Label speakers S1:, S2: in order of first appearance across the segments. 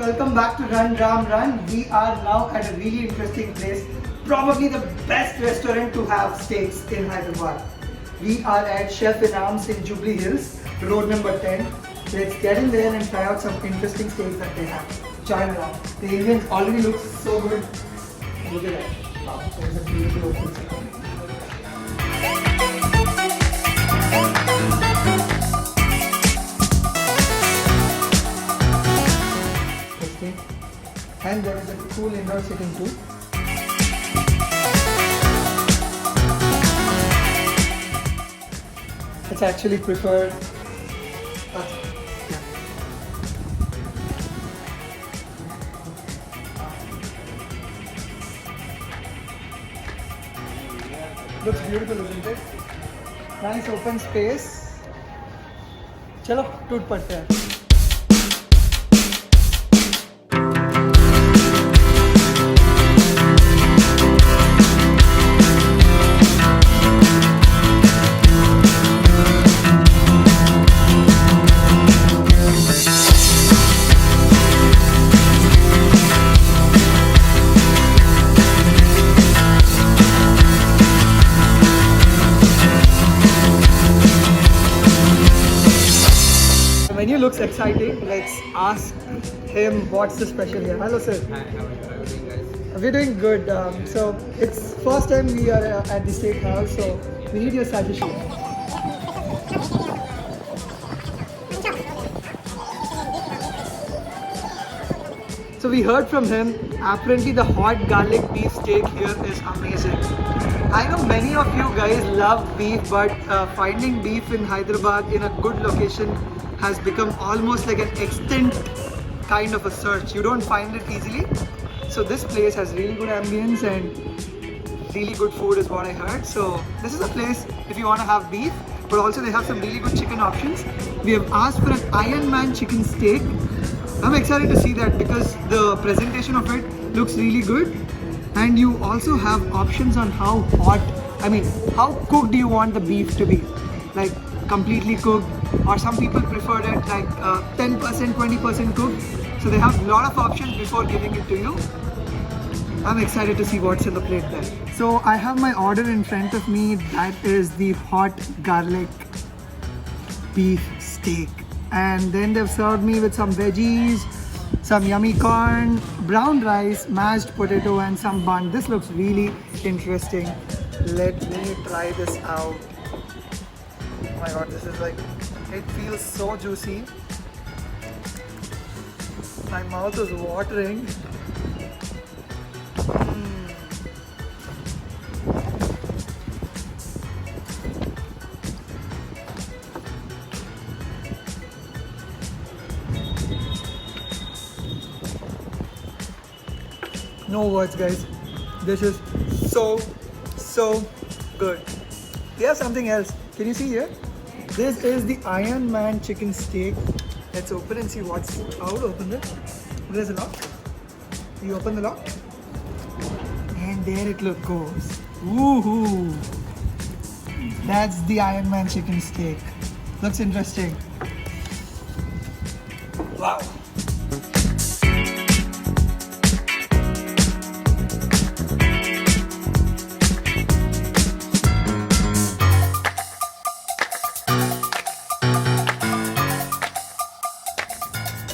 S1: welcome back to Run Ram Run. We are now at a really interesting place, probably the best restaurant to have steaks in Hyderabad. We are at Chef Inam's in Jubilee Hills, road number 10. Let's get in there and try out some interesting steaks that they have. Join around. The Indians already look so good. Look at that. Wow, there's a beautiful open second. And there is a cool indoor sitting too. It's actually preferred. Looks beautiful, isn't it? Nice open space. चलो टूट पड़ते हैं. Menu looks exciting. Let's ask him what's the special here. Hello, sir.
S2: Hi, how are you doing, guys?
S1: We're doing good. So it's first time we are at the steakhouse, so we need your suggestion. So we heard from him. Apparently, the hot garlic beef steak here is amazing. I know many of you guys love beef, but finding beef in Hyderabad in a good location has become almost like an extinct kind of a search. You don't find it easily. So this place has really good ambience and really good food is what I heard. So this is a place if you want to have beef, but also they have some really good chicken options. We have asked for an Iron Man chicken steak. I'm excited to see that because the presentation of it looks really good. And you also have options on how hot, how cooked do you want the beef to be? Like completely cooked, or some people prefer it like 10%, 20% cooked. So they have a lot of options before giving it to you. I'm excited to see what's in the plate there. So I have my order in front of me. That is the hot garlic beef steak. And then they've served me with some veggies, some yummy corn, brown rice, mashed potato and some bun. This looks really interesting. Let me try this out. Oh my god, this is like, it feels so juicy. My mouth is watering. No words, guys. This is so good. We have something else. Can you see here? This is the Iron Man chicken steak. Let's open and see what's out. Open it. There's a lock. You open the lock. And there it goes. Woohoo! That's the Iron Man chicken steak. Looks interesting. Wow.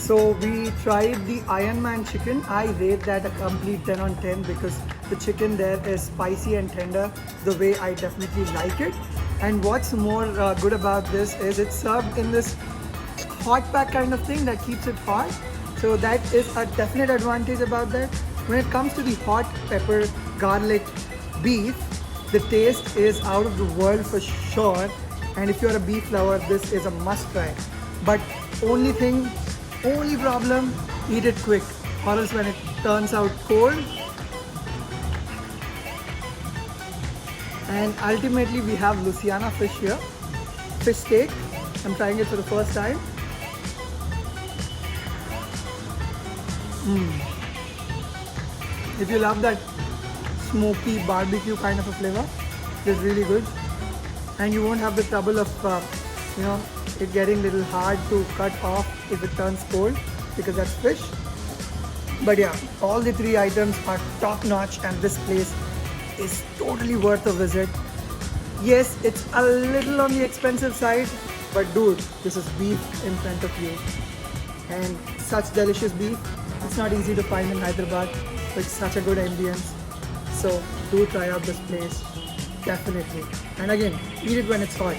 S1: So we tried the Iron Man chicken. I rate that a complete 10 on 10 because the chicken there is spicy and tender the way I definitely like it. And what's more good about this is it's served in this hot pack kind of thing that keeps it hot. So that is a definite advantage about that. When it comes to the hot pepper garlic beef, the taste is out of the world for sure. And if you're a beef lover, this is a must try. But only problem, eat it quick or else when it turns out cold. And ultimately we have Louisiana fish here, fish steak. I'm trying it for the first time. If you love that smoky barbecue kind of a flavor, it's really good. And you won't have the trouble of it getting a little hard to cut off if it turns cold because that's fish. But yeah, all the three items are top notch and this place is totally worth a visit. Yes, it's a little on the expensive side, but dude, this is beef in front of you. And such delicious beef, it's not easy to find in Hyderabad with such a good ambience. So do try out this place, definitely. And again, eat it when it's hot.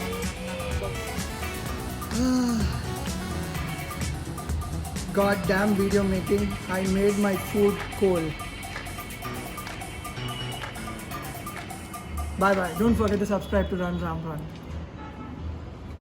S1: Goddamn video making, I made my food cold. Bye bye. Don't forget to subscribe to Run Ram Run.